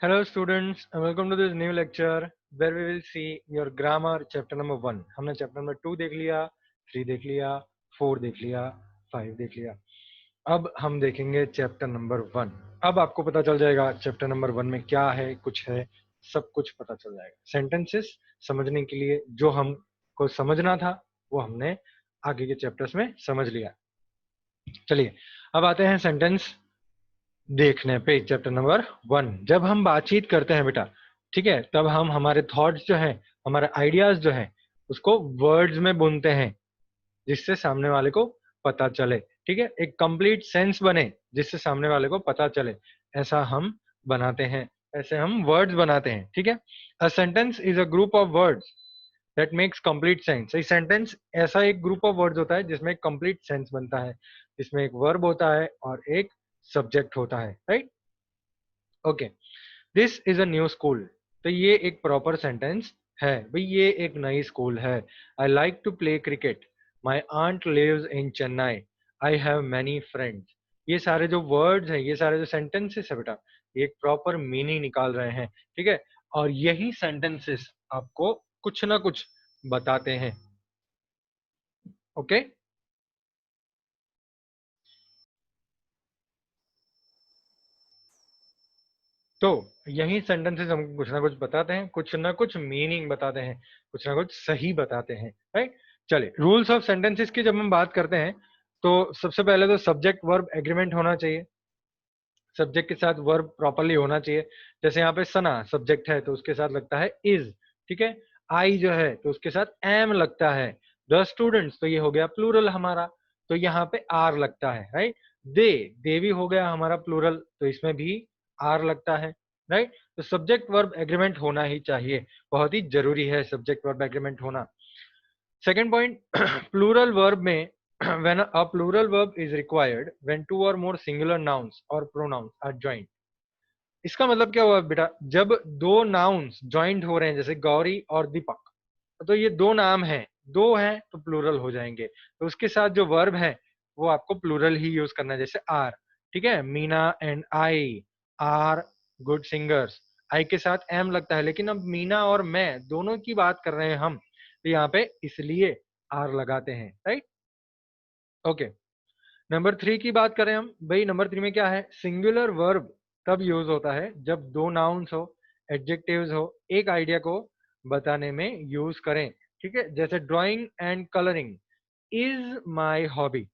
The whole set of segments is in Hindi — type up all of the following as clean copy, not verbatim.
Hello students and welcome to this new lecture where we will see your grammar chapter number 1. हमने chapter number 2 देख लिया, 3 देख लिया, 4 देख लिया, 5 देख लिया. अब हम देखेंगे chapter number 1. अब आपको पता चल जाएगा chapter number 1 में क्या है, कुछ है, सब कुछ पता चल जाएगा. Sentences समझने के लिए जो हमको समझना था वो हमने आगे के chapters में समझ लिया. चलिए अब आते हैं सेंटेंस देखने पे. चैप्टर नंबर 1 जब हम बातचीत करते हैं बेटा, ठीक है, तब हम हमारे थॉट्स जो हैं, हमारे आइडियाज जो हैं, उसको वर्ड्स में बुनते हैं जिससे सामने वाले को पता चले. ठीक है, एक कंप्लीट सेंस बने जिससे सामने वाले को पता चले, ऐसा हम बनाते हैं, ऐसे हम वर्ड्स बनाते हैं. ठीक है, a sentence is a group of words that makes complete sense. Sentence ऐसा एक ग्रुप ऑफ वर्ड्स होता है जिसमें एक कंप्लीट सेंस बनता है, जिसमें एक वर्ब होता है और एक सब्जेक्ट होता है. Right, okay. This is a new school. तो ये एक प्रॉपर सेंटेंस है भाई, ये एक नई स्कूल है. I like to play cricket. My aunt lives in Chennai. I have many friends. ये सारे जो वर्ड्स हैं, ये सारे जो सेंटेंसेस है बेटा, ये एक प्रॉपर मीनिंग निकाल रहे हैं. ठीक है, और यही सेंटेंसेस आपको कुछ ना कुछ बताते हैं. ओके, तो यही सेंटेंसेस हमको कुछ ना कुछ बताते हैं, कुछ ना कुछ मीनिंग बताते हैं, कुछ ना कुछ सही बताते हैं. राइट, चलिए रूल्स ऑफ सेंटेंसेस की जब हम बात करते हैं तो सबसे पहले तो सब्जेक्ट वर्ब एग्रीमेंट होना चाहिए. सब्जेक्ट के साथ वर्ब प्रॉपरली होना चाहिए. जैसे यहाँ पे सना सब्जेक्ट है तो उसके साथ लगता है इज. ठीक है, आई जो है तो उसके साथ एम लगता है. द स्टूडेंट्स तो ये हो गया प्लूरल हमारा, तो यहाँ पे आर लगता है. राइट, दे, दे भी हो गया हमारा प्लूरल, तो इसमें भी आर लगता है. राइट, तो सब्जेक्ट वर्ब एग्रीमेंट होना ही चाहिए, बहुत ही जरूरी है सब्जेक्ट वर्ब एग्रीमेंट होना. सेकेंड पॉइंट, प्लूरल वर्ब में when a plural verb is required when two or more singular nouns or pronouns are joined. इसका मतलब क्या हुआ बेटा, जब दो नाउन्स ज्वाइंट हो रहे हैं जैसे गौरी और दीपक, तो ये दो नाम हैं, दो हैं तो प्लूरल हो जाएंगे, तो उसके साथ जो वर्ब है वो आपको प्लूरल ही यूज करना है. जैसे आर, ठीक है, Meena and I are good singers. I के साथ एम लगता है, लेकिन अब मीना और मैं दोनों की बात कर रहे हैं हम, तो यहाँ पे इसलिए आर लगाते हैं. Right, okay. नंबर 3 की बात करें हम भाई, नंबर 3 में क्या है, सिंगुलर वर्ब तब यूज होता है जब दो नाउन्स हो, एडजेक्टिव्स हो, एक आइडिया को बताने में यूज करें. ठीक है, जैसे drawing and colouring is my hobby.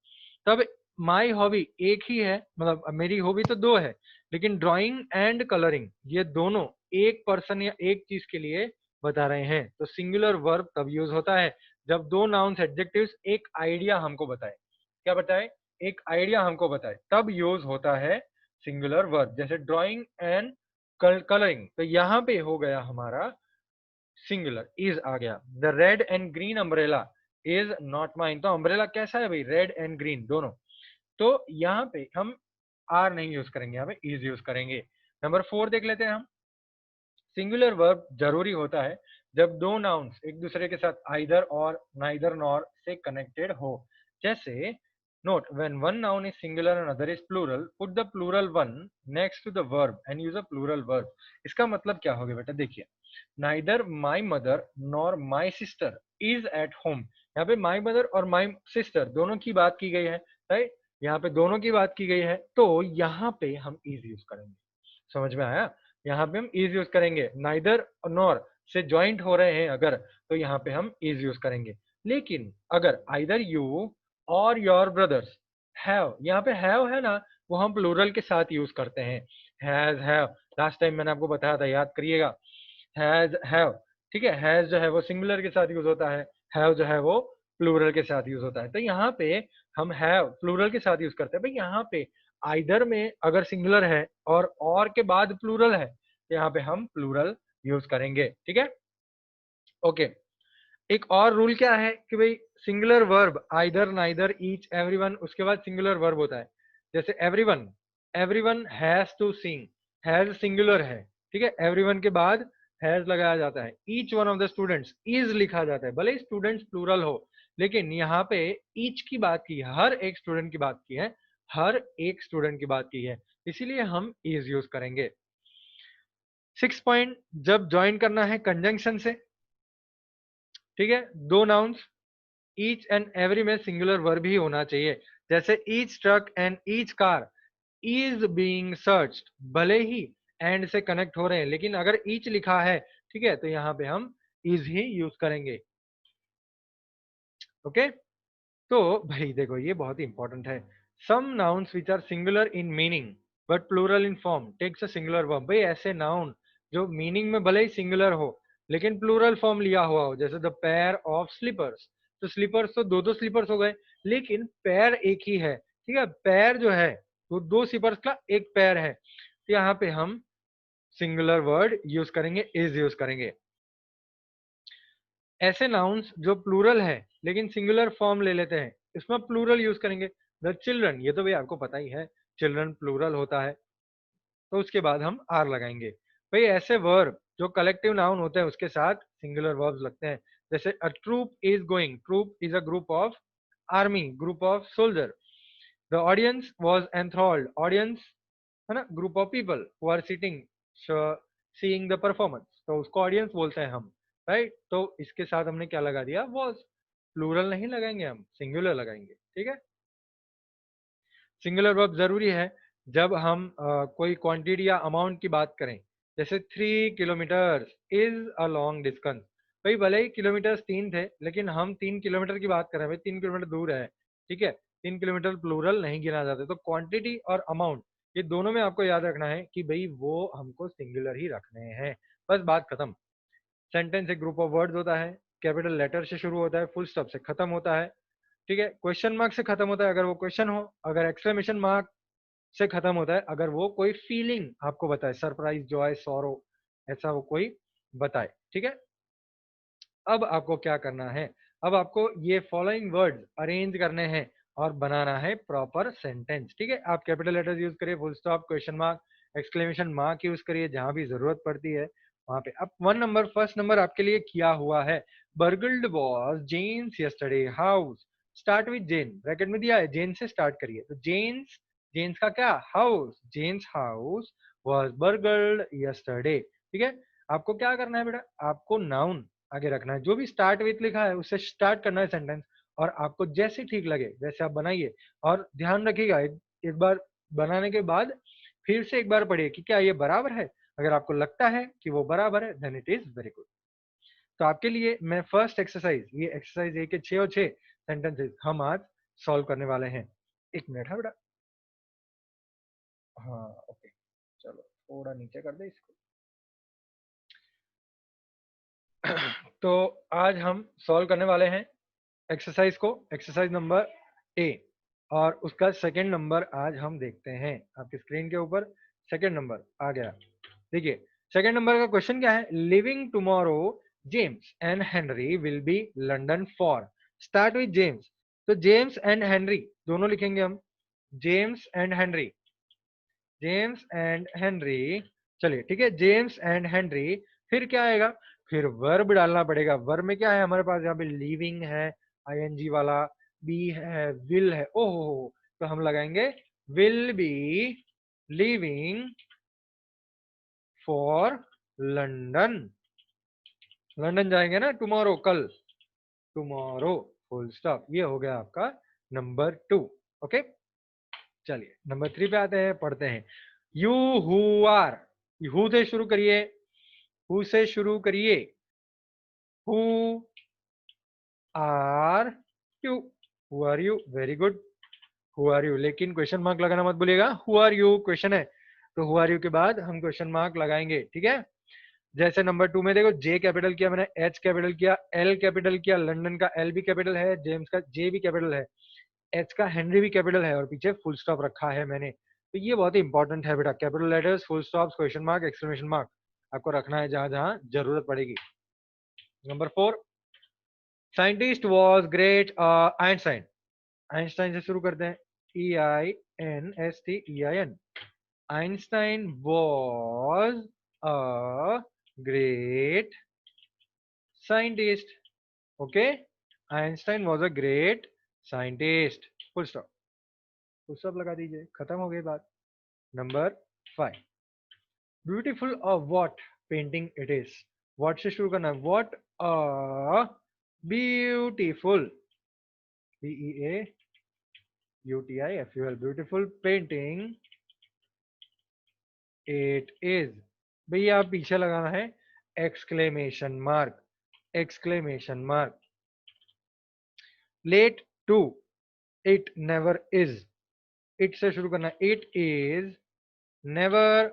तब माई हॉबी एक ही है, मतलब मेरी हॉबी तो दो है, लेकिन ड्राइंग एंड कलरिंग ये दोनों एक पर्सन या एक चीज के लिए बता रहे हैं. तो सिंगुलर वर्ब तब यूज होता है जब दो नाउन्स एडजेक्टिव्स एक आइडिया हमको बताए. क्या बताए, एक आइडिया हमको बताए, तब यूज होता है सिंगुलर वर्ब. जैसे ड्राइंग एंड कलरिंग, तो यहाँ पे हो गया हमारा सिंगुलर, इज आ गया. The red and green umbrella is not mine. तो अम्ब्रेला कैसा है भाई, रेड एंड ग्रीन दोनों, तो यहाँ पे हम आर नहीं यूज करेंगे, यहाँ पे इज यूज करेंगे. नंबर 4 देख लेते हैं हम. सिंगुलर वर्ब जरूरी होता है जब दो नाउन्स एक दूसरे के साथ आइदर और नाइदर नॉर से कनेक्टेड हो. जैसे note, when one noun is singular and other is plural, put the plural one next to the verb and use a plural verb. इसका मतलब क्या हो गया बेटा, देखिए, neither my mother nor my sister is at home. यहाँ पे my mother और my sister दोनों की बात की गई है. राइट, यहाँ पे दोनों की बात की गई है, तो यहाँ पे हम is यूज करेंगे. समझ में आया, यहाँ पे हम इज यूज करेंगे. नाइदर नॉर से ज्वाइंट हो रहे हैं अगर, तो यहाँ पे हम इज यूज करेंगे. लेकिन अगर आइदर यू और योर ब्रदर्स हैव, यहाँ पे हैव है ना, वो हम प्लूरल के साथ यूज करते हैं. हैज, हैव, लास्ट टाइम मैंने आपको बताया था, याद करिएगा. हैज, हैव, ठीक है, हैज जो है वो सिंगुलर के साथ यूज होता है, हैव जो है वो प्लूरल के साथ यूज होता है. तो यहाँ पे हम हैव प्लूरल के साथ यूज करते हैं भाई. यहाँ पे आइदर में अगर सिंगुलर है और के बाद प्लूरल है, तो यहाँ पे हम प्लूरल यूज करेंगे. ठीक है, ओके. एक और रूल क्या है कि भाई singular verb either, neither, each, everyone, उसके बाद सिंगुलर वर्ब होता है. जैसे everyone, everyone has to sing, has singular है, ठीक है, एवरीवन के बाद हैज लगाया जाता है. Each one of the students is लिखा जाता है, भले स्टूडेंट्स प्लूरल हो, लेकिन यहाँ पे ईच की बात की है, हर एक स्टूडेंट की बात की है, हर एक स्टूडेंट की बात की है, इसीलिए हम इज यूज करेंगे. 6 पॉइंट, जब ज्वाइन करना है कंजंक्शन से, ठीक है, दो नाउन्स, ईच एंड एवरी में सिंगुलर वर्ब ही होना चाहिए। जैसे each truck and each car is being searched, भले ही एंड से कनेक्ट हो रहे हैं, लेकिन अगर ईच लिखा है, ठीक है, तो यहाँ पे हम इज ही यूज करेंगे। ओके, तो भाई देखो ये बहुत ही इंपॉर्टेंट है। Some nouns which are singular in meaning but plural in form takes a singular verb. भाई ऐसे नाउन जो मीनिंग में भले ही सिंगुलर हो लेकिन प्लूरल फॉर्म लिया हुआ हो, जैसे द पेयर ऑफ स्लीपर्स, तो स्लीपर्स तो दो दो स्लीपर्स हो गए, लेकिन पैर एक ही है, ठीक है, पैर जो है वो दो स्लीपर्स का एक पैर है, तो यहाँ पे हम सिंगुलर वर्ड यूज करेंगे, इज यूज करेंगे। ऐसे नाउन्स जो प्लूरल है लेकिन सिंगुलर फॉर्म ले लेते हैं, इसमें प्लूरल यूज करेंगे। द चिल्ड्रन, ये तो भाई आपको पता ही है, चिल्ड्रन प्लूरल होता है, तो उसके बाद हम आर लगाएंगे। भाई ऐसे वर्ब जो कलेक्टिव नाउन होते हैं उसके साथ सिंगुलर वर्ब्स लगते हैं, जैसे a troop is going, troop is a group of army, group of soldier. The audience was enthralled, audience है ना, group of people who are sitting seeing the performance, तो उसको ऑडियंस बोलते हैं हम, राइट। तो इसके साथ हमने क्या लगा दिया, वॉज। प्लूरल नहीं लगाएंगे, हम सिंगुलर लगाएंगे, ठीक है। सिंगुलर वर्ब जरूरी है जब हम कोई क्वांटिटी या अमाउंट की बात करें, जैसे 3 kilometre is a long distance. भाई भले ही किलोमीटर 3 थे लेकिन हम 3 किलोमीटर की बात कर रहे हैं, भाई 3 किलोमीटर दूर है, ठीक है, 3 किलोमीटर प्लूरल नहीं गिना जाते। तो क्वांटिटी और अमाउंट ये दोनों में आपको याद रखना है कि भाई वो हमको सिंगुलर ही रखने हैं, बस बात खत्म। सेंटेंस एक ग्रुप ऑफ वर्ड्स होता है, कैपिटल लेटर से शुरू होता है, फुल स्टॉप से खत्म होता है, ठीक है, क्वेश्चन मार्क से खत्म होता है अगर वो क्वेश्चन हो, अगर एक्सक्लेमेशन मार्क से खत्म होता है अगर वो कोई फीलिंग आपको बताए, सरप्राइज, जॉय, सॉरो, ऐसा वो कोई बताए, ठीक है। अब आपको क्या करना है, अब आपको ये फॉलोइंग वर्ड्स अरेंज करने हैं और बनाना है प्रॉपर सेंटेंस, ठीक है। आप कैपिटल लेटर्स यूज करिए, full stop, question mark, exclamation mark use करिए जहां भी जरूरत पड़ती है वहां पे। अब 1 नंबर, फर्स्ट नंबर आपके लिए किया हुआ है, burgled was Jane's yesterday house. Start with Jane, bracket में दिया है, जेन से स्टार्ट करिए, तो जेन्स, जेन्स का क्या, house, Jane's house was burgled yesterday, ठीक है। आपको क्या करना है बेटा, आपको नाउन आगे रखना है, जो भी स्टार्ट विथ लिखा है उससे स्टार्ट करना है सेंटेंस, और आपको जैसे ठीक लगे वैसे आप बनाइए। और ध्यान रखिएगा, एक बार बनाने के बाद फिर से एक बार पढ़िए कि क्या ये बराबर है, अगर आपको लगता है कि वो बराबर है then it is very good. तो आपके लिए मैं फर्स्ट एक्सरसाइज, ये एक्सरसाइज 1 के 6 और 6 सेंटेंसेस हम आज सॉल्व करने वाले हैं। 1 मिनट है बेटा, हाँ ओके, चलो थोड़ा नीचे कर दे इसको। तो आज हम सॉल्व करने वाले हैं एक्सरसाइज को, एक्सरसाइज नंबर ए, और उसका सेकंड नंबर आज हम देखते हैं आपकी स्क्रीन के ऊपर। सेकंड नंबर आ गया, देखिए सेकंड नंबर का क्वेश्चन क्या है, living tomorrow James and Henry will be London for, start with James, तो जेम्स एंड हेनरी दोनों लिखेंगे हम, James and Henry, James and Henry, चलिए ठीक है, जेम्स एंड हेनरी, फिर क्या आएगा, फिर वर्ब डालना पड़ेगा। वर्ब में क्या है हमारे पास, यहाँ पे लिविंग है, आईएनजी वाला, बी है, विल है, ओहो, तो हम लगाएंगे will be living for London, London जाएंगे ना टुमारो, कल, टुमारो, फुल स्टॉप। ये हो गया आपका नंबर 2। ओके, चलिए नंबर 3 पे आते हैं, पढ़ते हैं। यू हु आर, हु से शुरू करिए, हु से शुरू करिए, who are you, who are you, very good, who are you, लेकिन क्वेश्चन मार्क लगाना मत भूलिएगा, हु आर यू क्वेश्चन है, तो हु आर यू के बाद हम क्वेश्चन मार्क लगाएंगे, ठीक है। जैसे नंबर 2 में देखो, जे कैपिटल किया मैंने, एच कैपिटल किया, एल कैपिटल किया, लंदन का एल भी कैपिटल है, जेम्स का जे भी कैपिटल है, एच का हेनरी भी कैपिटल है, और पीछे फुल स्टॉप रखा है मैंने। तो ये बहुत ही इंपॉर्टेंट है बेटा, capital letters, full stop, question mark, exclamation mark आपको रखना है जहां जहां जरूरत पड़ेगी। Number 4, scientist was great Einstein, Einstein से शुरू करते हैं, EINSTEIN, Einstein was a great scientist, okay, Einstein was a great scientist, full stop, full stop लगा दीजिए, खत्म हो गई बात। नंबर 5, ब्यूटीफुल और what painting it is, what से शुरू करना है, what a beautiful, BEAUTIFUL, beautiful painting it is. भैया आप पीछे लगाना है exclamation mark, exclamation mark. Late too, it never is, it से शुरू करना, it is never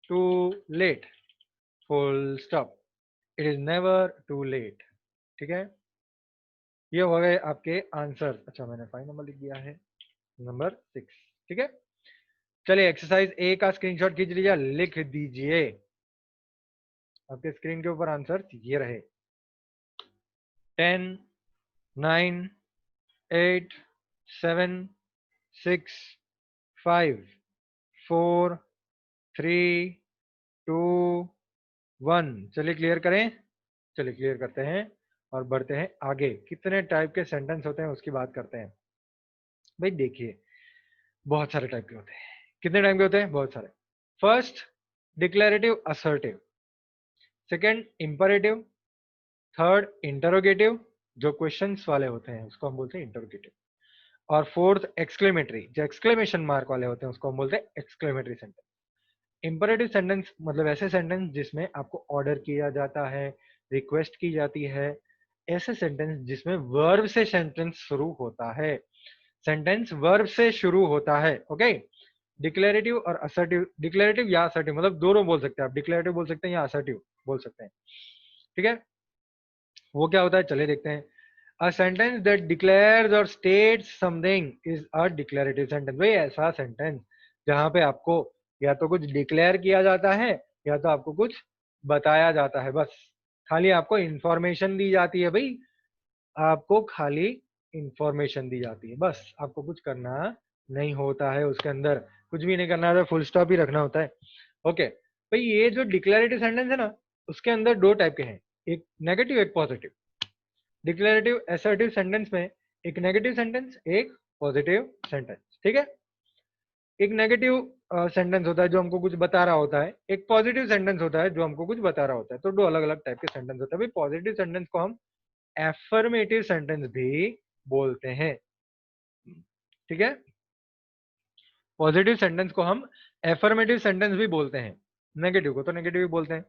too late, full stop, it is never too late. ठीक है, ये हो गए आपके आंसर। अच्छा मैंने 5 नंबर लिख दिया है, नंबर 6। ठीक है, चलिए एक्सरसाइज ए का स्क्रीनशॉट खींच लीजिए, लिख दीजिए। आपके स्क्रीन के ऊपर आंसर ये रहे। 10, 9, 8, 7, 6, 5, 4, 3, 2, 1। चलिए क्लियर करें, चलिए क्लियर करते हैं और बढ़ते हैं आगे। कितने टाइप के सेंटेंस होते हैं उसकी बात करते हैं। भाई देखिए, बहुत सारे टाइप के होते हैं। कितने टाइप के होते हैं? बहुत सारे। First, declarative assertive. Second, imperative. Third, interrogative, जो क्वेश्चंस वाले होते हैं उसको हम बोलते हैं इंटरोगेटिव। और फोर्थ, एक्सक्लेमेटरी, जो एक्सक्लेमेशन मार्क वाले होते हैं उसको हम बोलते हैं एक्सक्लेमेटरी सेंटेंस। इंपरेटिव सेंटेंस मतलब ऐसे सेंटेंस जिसमें आपको ऑर्डर किया जाता है, रिक्वेस्ट की जाती है, ऐसे सेंटेंस जिसमें वर्ब से सेंटेंस शुरू होता है, सेंटेंस वर्ब से शुरू होता है। ओके, डिक्लेरेटिव और असर्टिव, डिक्लेरेटिव या असर्टिव मतलब दोनों बोल सकते हैं आप, डिक्लेरेटिव बोल सकते हैं या असर्टिव बोल सकते हैं। ठीक है, वो क्या होता है चलिए देखते हैं। अ सेंटेंस दैट डिक्लेयर्स और states something is a declarative sentence. भाई ऐसा सेंटेंस जहां पे आपको या तो कुछ डिक्लेयर किया जाता है या तो आपको कुछ बताया जाता है, बस खाली आपको इंफॉर्मेशन दी जाती है। भाई आपको खाली इंफॉर्मेशन दी जाती है, बस आपको कुछ करना नहीं होता है, उसके अंदर कुछ भी नहीं करना होता है, फुल स्टॉप ही रखना होता है। ओके भाई, ये जो डिक्लेरेटिव सेंटेंस है ना, उसके अंदर दो टाइप के हैं, एक नेगेटिव एक पॉजिटिव। डिक्लेरेटिव असर्टिव सेंटेंस में एक नेगेटिव सेंटेंस एक पॉजिटिव सेंटेंस। ठीक है, एक नेगेटिव सेंटेंस होता है जो हमको कुछ बता रहा होता है, एक पॉजिटिव सेंटेंस होता है जो हमको कुछ बता रहा होता है। तो दो अलग अलग टाइप के सेंटेंस होते हैं। भाई पॉजिटिव सेंटेंस को हम एफर्मेटिव सेंटेंस भी बोलते हैं। ठीक है, पॉजिटिव सेंटेंस को हम एफर्मेटिव सेंटेंस भी बोलते हैं, नेगेटिव को तो नेगेटिव भी बोलते हैं।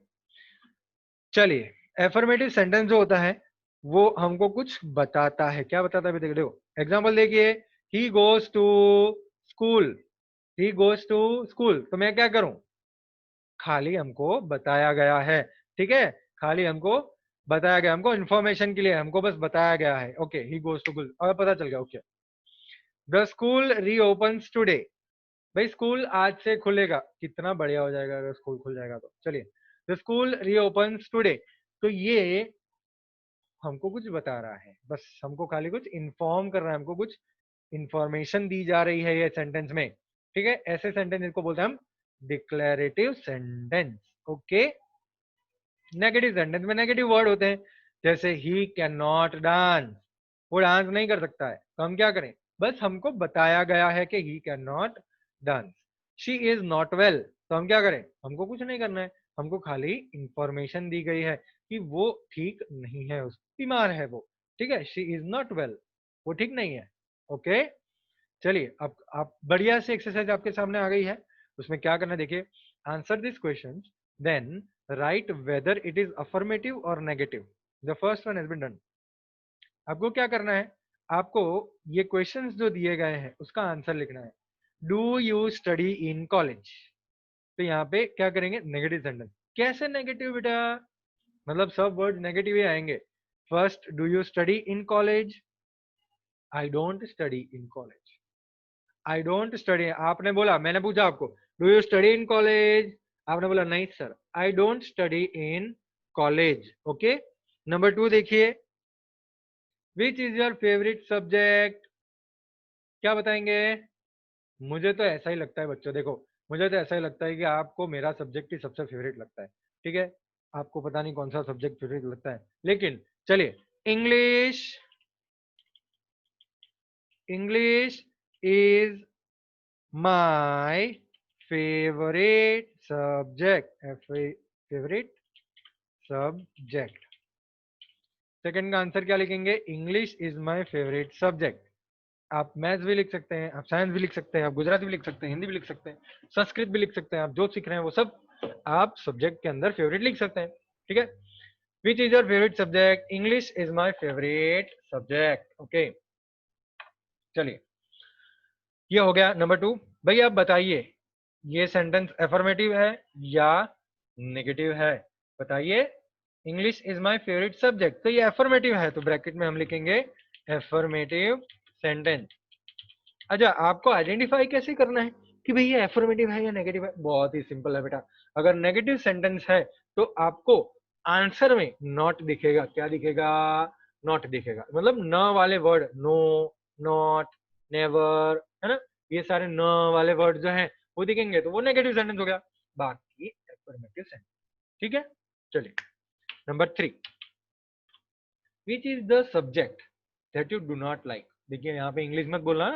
चलिए, एफर्मेटिव सेंटेंस जो होता है वो हमको कुछ बताता है। क्या बताता है? देखो एग्जांपल देखिए, he goes to school, he goes to school, तो मैं क्या करूं? खाली हमको बताया गया है। ठीक है, खाली हमको बताया गया, हमको इन्फॉर्मेशन के लिए हमको बस बताया गया है। Okay, he goes to school और पता चल गया। Okay, the school reopens today, भाई स्कूल आज से खुलेगा। कितना बढ़िया हो जाएगा अगर स्कूल खुल जाएगा तो। चलिए, द स्कूल रीओपन्स टुडे, तो ये हमको कुछ बता रहा है, बस हमको खाली कुछ इन्फॉर्म कर रहा है, हमको कुछ इंफॉर्मेशन दी जा रही है ये सेंटेंस में। ठीक है, ऐसे सेंटेंस इनको बोलते हैं हम declarative sentence. Okay, negative sentence में नेगेटिव वर्ड होते हैं, जैसे ही कैन नॉट डांस, वो डांस नहीं कर सकता है, तो हम क्या करें? बस हमको बताया गया है कि he can not dance. She is not well, तो हम क्या करें? हमको कुछ नहीं करना है, हमको खाली इंफॉर्मेशन दी गई है कि वो ठीक नहीं है, उस बीमार है वो। ठीक है, शी इज नॉट वेल, वो ठीक नहीं है। ओके, चलिए अब आप बढ़िया से एक्सरसाइज आपके सामने आ गई है। उसमें क्या करना है देखिए, answer this question then write whether it is affirmative और negative. The first one has been done. आपको क्या करना है? आपको ये क्वेश्चंस जो दिए गए हैं उसका आंसर लिखना है। Do you study in college, तो यहाँ पे क्या करेंगे? Negative sentence. कैसे नेगेटिव बेटा? मतलब सब वर्ड नेगेटिव ही आएंगे। First, do you study in college? I don't study in college, I don't study. आपने बोला, मैंने पूछा आपको, do you study in college? आपने बोला नहीं sir, I don't study in college. Okay, number 2 देखिए, which is your favourite subject? क्या बताएंगे? मुझे तो ऐसा ही लगता है बच्चों, देखो मुझे तो ऐसा ही लगता है कि आपको मेरा सब्जेक्ट ही सबसे फेवरेट लगता है। ठीक है, आपको पता नहीं कौन सा सब्जेक्ट फेवरेट लगता है, लेकिन चलिए, English, English is my favourite subject, favourite subject. Second का आंसर क्या लिखेंगे? English is my favourite subject. आप मैथ्स भी लिख सकते हैं, आप साइंस भी लिख सकते हैं, आप गुजराती भी लिख सकते हैं, हिंदी भी लिख सकते हैं, संस्कृत भी लिख सकते हैं। आप जो सीख रहे हैं वो सब आप सब्जेक्ट के अंदर फेवरेट लिख सकते हैं। ठीक है, which is your favourite subject? English is my favourite subject. Okay, चलिए ये हो गया नंबर 2। भाई आप बताइए ये सेंटेंस एफर्मेटिव है या नेगेटिव है? बताइए। English is my favourite subject, तो ये एफर्मेटिव है, तो ब्रैकेट में हम लिखेंगे एफर्मेटिव सेंटेंस। अच्छा, आपको आइडेंटिफाई कैसे करना है कि भाई ये एफर्मेटिव है या नेगेटिव है? बहुत ही सिंपल है बेटा। अगर नेगेटिव सेंटेंस है तो आपको आंसर में नॉट दिखेगा। क्या दिखेगा? नॉट दिखेगा। मतलब न वाले वर्ड, नो, नॉट, नेवर, है ना, ये सारे न वाले वर्ड जो हैं वो दिखेंगे तो वो नेगेटिव सेंटेंस हो गया, बाकी एफर्मेटिव सेंटेंस। ठीक है, चलिए number 3। Which is the subject that you do not like? देखिए यहाँ पे इंग्लिश मत बोलना।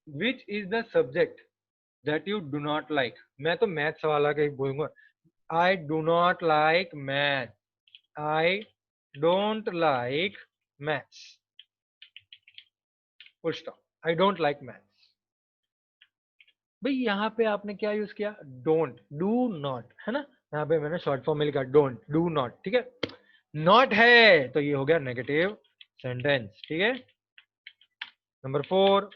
Which is the subject that you do not like? मैं तो मैथ्स वाला का ही बोलूंगा। I do not like math, I don't like maths, full stop. I don't like maths. भाई यहाँ पे आपने क्या यूज किया? डोंट, डू नॉट, है ना, यहाँ पे मैंने शॉर्ट फॉर्म में लिखा डोंट, डू नॉट। ठीक है, नॉट है तो ये हो गया नेगेटिव सेंटेंस। ठीक है, number 4।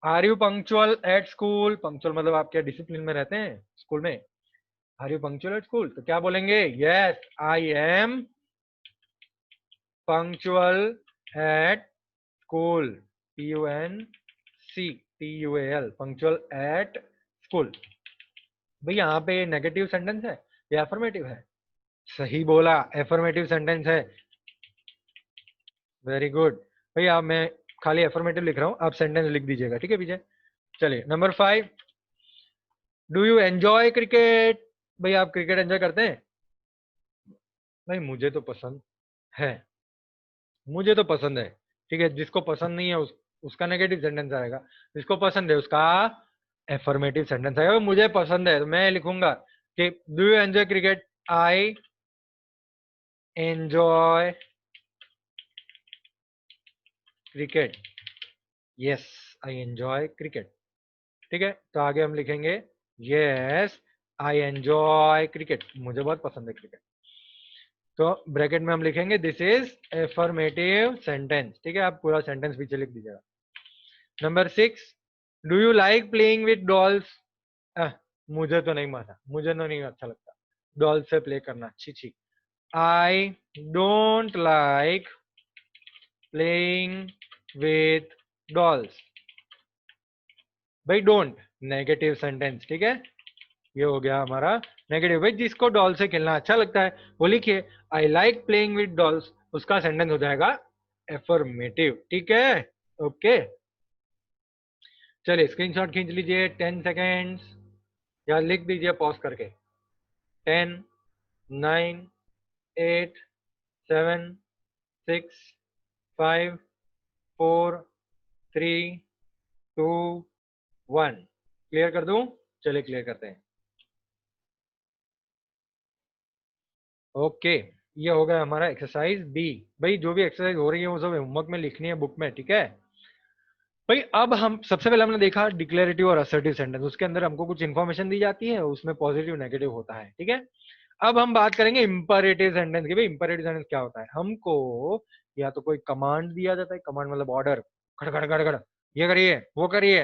Are you punctual at school? Punctual मतलब आप क्या डिसिप्लिन में रहते हैं स्कूल में? Are you punctual at school, तो क्या बोलेंगे? Yes, I am punctual at school, PUNCTUAL, punctual at school. भाई यहाँ पे नेगेटिव सेंटेंस है या एफर्मेटिव है? सही बोला, एफर्मेटिव सेंटेंस है। Very good. भैया मैं खाली एफर्मेटिव लिख रहा हूँ, आप सेंटेंस लिख दीजिएगा। ठीक है विजय। चलिए number 5। Do you enjoy cricket? भाई आप क्रिकेट एंजॉय करते हैं? भाई मुझे तो पसंद है, मुझे तो पसंद है। ठीक है, जिसको पसंद नहीं है उसका नेगेटिव सेंटेंस आएगा, जिसको पसंद है उसका एफर्मेटिव सेंटेंस आएगा। मुझे पसंद है तो मैं लिखूंगा कि do you enjoy cricket? I enjoy cricket, yes, I enjoy cricket. ठीक है, तो आगे हम लिखेंगे यस आई एंजॉय क्रिकेट, मुझे बहुत पसंद है क्रिकेट। तो ब्रैकेट में हम लिखेंगे दिस इज एफर्मेटिव सेंटेंस। ठीक है, आप पूरा सेंटेंस पीछे लिख दीजिएगा। Number 6। Do you like playing with dolls? मुझे तो नहीं माना, मुझे तो नहीं अच्छा लगता डॉल से प्ले करना, छी छी। I don't like playing with dolls. भाई डोंट नेगेटिव सेंटेंस। ठीक है, ये हो गया हमारा नेगेटिव। भाई जिसको डॉल से खेलना अच्छा लगता है वो लिखिए I like playing with dolls, उसका सेंटेंस हो जाएगा एफर्मेटिव। ठीक है, ओके। चलिए स्क्रीनशॉट खींच लीजिए 10 सेकेंड्स, या लिख दीजिए पॉज करके। 10, 9, 8, 7, 6, 5, 4, 3, 2, 1। क्लियर कर दूं? चलिए क्लियर करते हैं। ओके, ये हो गया हमारा एक्सरसाइज बी। भाई जो भी एक्सरसाइज हो रही है वो सब होमवर्क में लिखनी है बुक में। ठीक है भाई, अब हम सबसे पहले हमने देखा डिक्लेरेटिव और असर्टिव सेंटेंस, उसके अंदर हमको कुछ इन्फॉर्मेशन दी जाती है, उसमें पॉजिटिव नेगेटिव होता है। ठीक है, अब हम बात करेंगे इंपरेटिव सेंटेंस की। भाई इंपरेटिव सेंटेंस क्या होता है? हमको या तो कोई कमांड दिया जाता है, कमांड मतलब ऑर्डर, खड़ खड़ खड़ खड़, ये करिए वो करिए।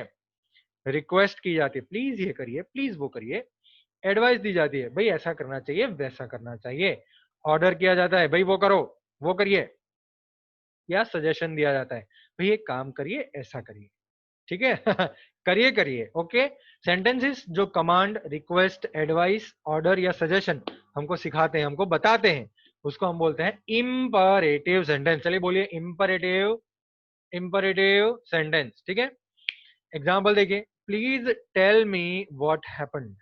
रिक्वेस्ट की जाती है, प्लीज ये करिए, प्लीज वो करिए। एडवाइस दी जाती है, भाई ऐसा करना चाहिए, वैसा करना चाहिए। ऑर्डर किया जाता है, भाई वो करो, वो करिए। या सजेशन दिया जाता है, भाई ये काम करिए, ऐसा करिए। ठीक है करिए करिए। ओके, सेंटेंसेस जो कमांड, रिक्वेस्ट, एडवाइस, ऑर्डर या सजेशन हमको सिखाते हैं, हमको बताते हैं, उसको हम बोलते हैं इंपरेटिव सेंटेंस। चलिए बोलिए इंपरेटिव, इंपरेटिव सेंटेंस। ठीक है, एग्जाम्पल देखिए, please tell me what happened.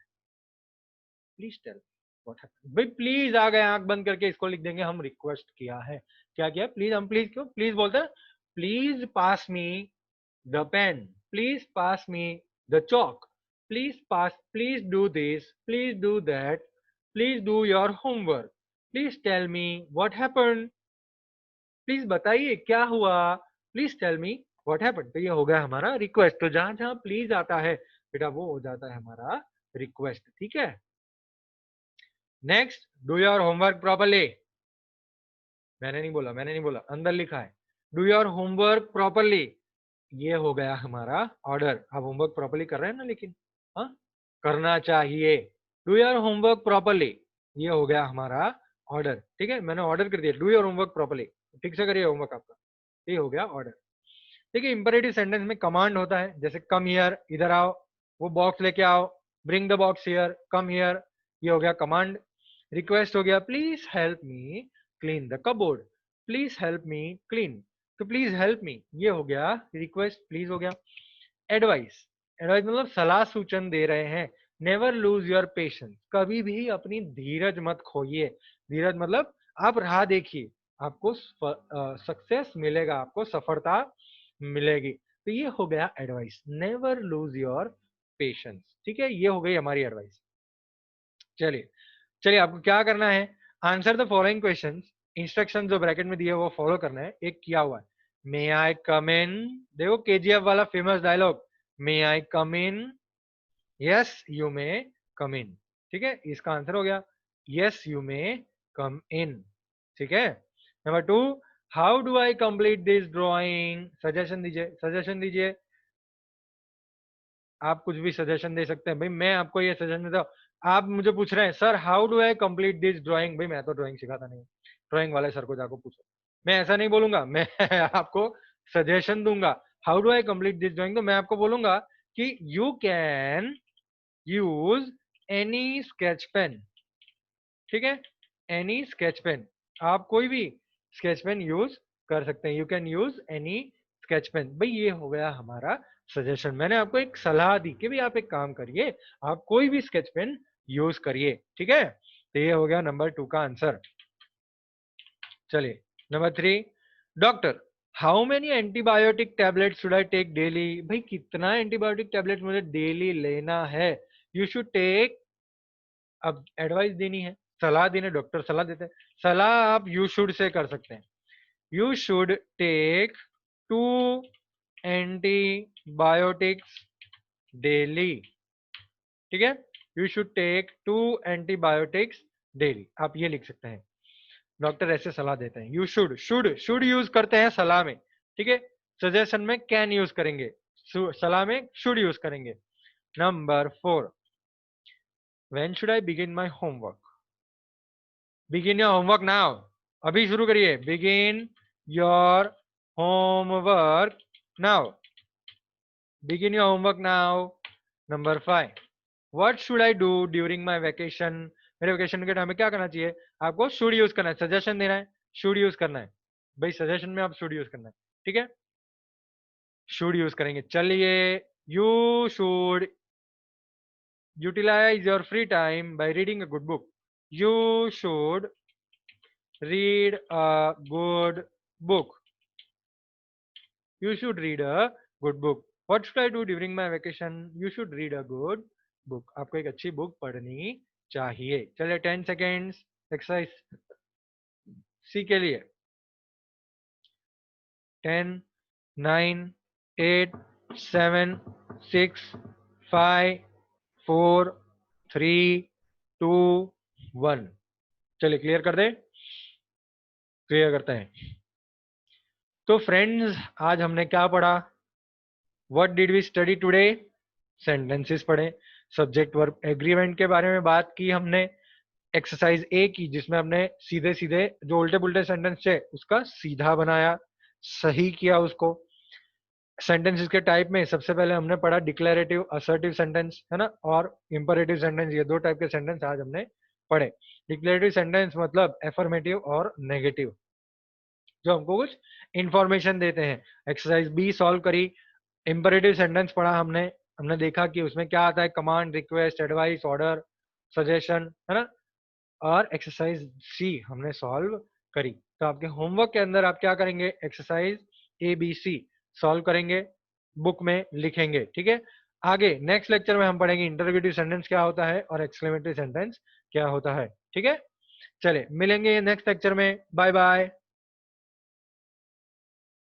Please tell what happened. भाई प्लीज आ गए, आंख बंद करके इसको लिख देंगे, हम रिक्वेस्ट किया है। क्या किया? प्लीज। हम प्लीज क्यों प्लीज बोलते हैं? Please pass me the pen, please pass me the chalk, please do this, please do that, please do your homework, please tell me what happened, please बताइए क्या हुआ, please tell me what happened. तो ये हो गया हमारा रिक्वेस्ट। तो जहां जहां प्लीज आता है बेटा वो हो जाता है हमारा रिक्वेस्ट। ठीक है, next, do your homework properly. मैंने नहीं बोला, अंदर लिखा है डू योर होमवर्क प्रॉपरली। ये हो गया हमारा ऑर्डर। आप होमवर्क प्रॉपरली कर रहे हैं ना, लेकिन हाँ करना चाहिए। डू योर होमवर्क प्रॉपरली, ये हो गया हमारा ऑर्डर। ठीक है, मैंने ऑर्डर कर दिया डू योर होमवर्क प्रॉपरली, ठीक से करिए होमवर्क आपका। ये हो गया ऑर्डर। देखिए इंपेरेटिव सेंटेंस में कमांड होता है, जैसे कम हियर, इधर आओ, वो बॉक्स लेके आओ, bring the box here, come here, ये हो गया कमांड। रिक्वेस्ट हो गया please help me clean the cupboard, please help me clean, तो प्लीज हेल्प मी ये हो गया रिक्वेस्ट, प्लीज हो गया। एडवाइस, एडवाइस मतलब सलाह सूचन दे रहे हैं। नेवर लूज योर पेशेंस, कभी भी अपनी धीरज मत खोइए। धीरज मतलब आप राह देखिए, आपको सक्सेस मिलेगा, आपको सफलता मिलेगी। तो ये हो गया advice, never lose your patience. ठीक है, ये हो गई हमारी एडवाइस। चलिए चलिए, आपको क्या करना है, answer the following questions. Instruction जो ब्रैकेट में दिए वो फॉलो करना है। एक किया हुआ है, मे आई कम इन, देखो केजीएफ वाला famous dialogue, may I come in, yes you may come in. ठीक है, इसका आंसर हो गया yes you may come in. ठीक है, number 2, how do I complete this drawing, suggestion दीजिए, सजेशन दीजिए। आप कुछ भी सजेशन दे सकते हैं। भाई मैं आपको ये सजेशन देता हूँ, आप मुझे पूछ रहे हैं sir how do I complete this drawing, भाई मैं तो ड्राइंग सिखाता नहीं, ड्राइंग वाले सर को जाकर पूछो। मैं ऐसा नहीं बोलूंगा, मैं आपको सजेशन दूंगा how do I complete this drawing. तो मैं आपको बोलूंगा कि you can use any sketch pen. ठीक है, एनी स्केच पेन, आप कोई भी स्केच पेन यूज कर सकते हैं। You can use any sketch pen. भाई ये हो गया हमारा सजेशन। मैंने आपको एक सलाह दी कि भाई आप एक काम करिए, आप कोई भी स्केच पेन यूज करिए। ठीक है, तो ये हो गया नंबर 2 का आंसर। चलिए number 3, doctor how many antibiotic tablet should I take daily. भाई कितना एंटीबायोटिक टैबलेट मुझे डेली लेना है। यू शुड टेक, अब एडवाइस देनी है, सलाह देने, डॉक्टर सलाह देते हैं, सलाह आप यू शुड से कर सकते हैं। You should take 2 antibiotics daily. ठीक है, you should take 2 antibiotics daily, आप ये लिख सकते हैं। डॉक्टर ऐसे सलाह देते हैं। यू शुड, शुड यूज करते हैं सलाह में। ठीक है, सजेशन में कैन यूज करेंगे, सलाह में शुड यूज करेंगे। Number 4, when should I begin my homework. Begin your homework now, अभी शुरू करिए, begin your homework now, begin your homework now. Number 5, what should I do during my vacation. मेरे वेकेशन के टाइम में क्या करना चाहिए, आपको शुड यूज करना है, सजेशन देना है, शुड यूज करना है। भाई सजेशन में आप शुड यूज करना है। ठीक है, शुड यूज करेंगे। चलिए, you should utilize your free time by reading a good book. You should read a good book. You should read a good book. What should I do during my vacation? You should read a good book. आपको एक अच्छी बुक पढ़नी चाहिए। चलिए 10 सेकेंड्स एक्सरसाइज सी के लिए। 10, 9, 8, 7, 6, 5, 4, 3, 2, 1। चलिए क्लियर कर दे, क्लियर करते हैं। तो फ्रेंड्स आज हमने क्या पढ़ा, what did we study today, sentences पढ़े, सब्जेक्ट वर्ब एग्रीमेंट के बारे में बात की हमने, एक्सरसाइज ए की जिसमें हमने सीधे सीधे जो उल्टे पुल्टे सेंटेंस थे उसका सीधा बनाया, सही किया उसको। सेंटेंसेस के टाइप में सबसे पहले हमने पढ़ा डिक्लेरेटिव असर्टिव सेंटेंस, है ना, और इंपरेटिव सेंटेंस, ये 2 टाइप के सेंटेंस आज हमने पढ़े। डिक्लेरेटिव सेंटेंस मतलब एफर्मेटिव और नेगेटिव, जो हमको कुछ इंफॉर्मेशन देते हैं। एक्सरसाइज बी सॉल्व करी, इंपरेटिव सेंटेंस पढ़ा हमने, हमने देखा कि उसमें क्या आता है, command, request, advice, order, suggestion, है ना। और एक्सरसाइज सी हमने सॉल्व करी। तो आपके होमवर्क के अंदर आप क्या करेंगे, exercise A B C solve करेंगे, बुक में लिखेंगे। ठीक है, आगे नेक्स्ट लेक्चर में हम पढ़ेंगे इंटरोगेटिव सेंटेंस क्या होता है और एक्सक्लेमेटरी सेंटेंस क्या होता है। ठीक है, चले मिलेंगे नेक्स्ट लेक्चर में। Bye bye.